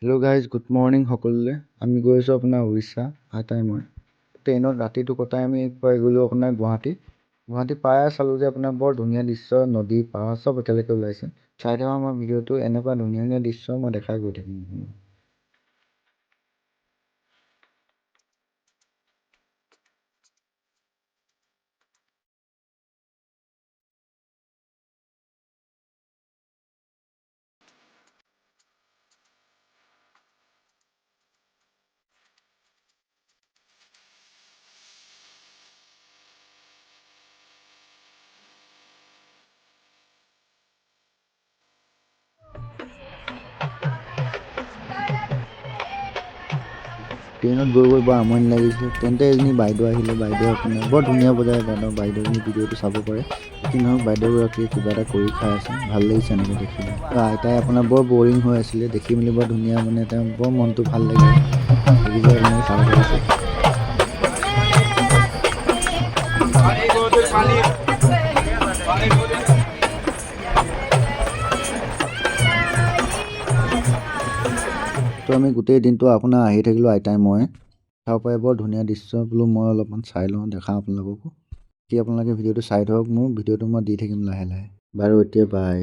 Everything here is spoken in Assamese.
হেল্ল' গাইজ, গুড মৰ্ণিং সকলোলৈ। আমি গৈ আছোঁ আপোনাৰ উৰিষ্যা। আইতাই মই ট্ৰেইনত ৰাতিটো কটাই আমি পাই গ'লোঁ আপোনাৰ গুৱাহাটী পাই চালোঁ যে আপোনাৰ বৰ ধুনীয়া দৃশ্য, নদী পাহাৰ চব একেলগে ওলাইছে। চাই থাকা আমাৰ ভিডিঅ'টো, এনেকুৱা ধুনীয়া ধুনীয়া দৃশ্য মই দেখাই গৈ থাকিম। ট্ৰেইনত গৈ গৈ বৰ আমনি লাগিছে। তেন্তে এজনী বাইদেউ আহিলে। বাইদেউ আপোনাৰ বৰ ধুনীয়া বজায় গান। বাইদেউজনী ভিডিঅ'টো চাব পাৰে। কি নহওক, বাইদেউগৰাকীয়ে কিবা এটা কৰি খাই আছে, ভাল লাগিছে এনেকৈ দেখিলে। আইতাই আপোনাৰ বৰ বৰিং হৈ আছিলে, দেখি মেলি বৰ ধুনীয়া, মানে তেওঁ বৰ মনটো ভাল লাগিলে। দেখিছে আপোনালোকে চাব পাৰিছে। তো আমি গোটেই দিনটো আপোনাৰ আহি থাকিলোঁ আইতাই মই। চাব পাৰে বৰ ধুনীয়া দৃশ্য। বোলো মই অলপমান চাই লওঁ, দেখাওঁ আপোনালোককো। কি আপোনালোকে ভিডিঅ'টো চাই থাকক। মোৰ ভিডিঅ'টো মই দি থাকিম লাহে লাহে। বাৰু এতিয়া বাই।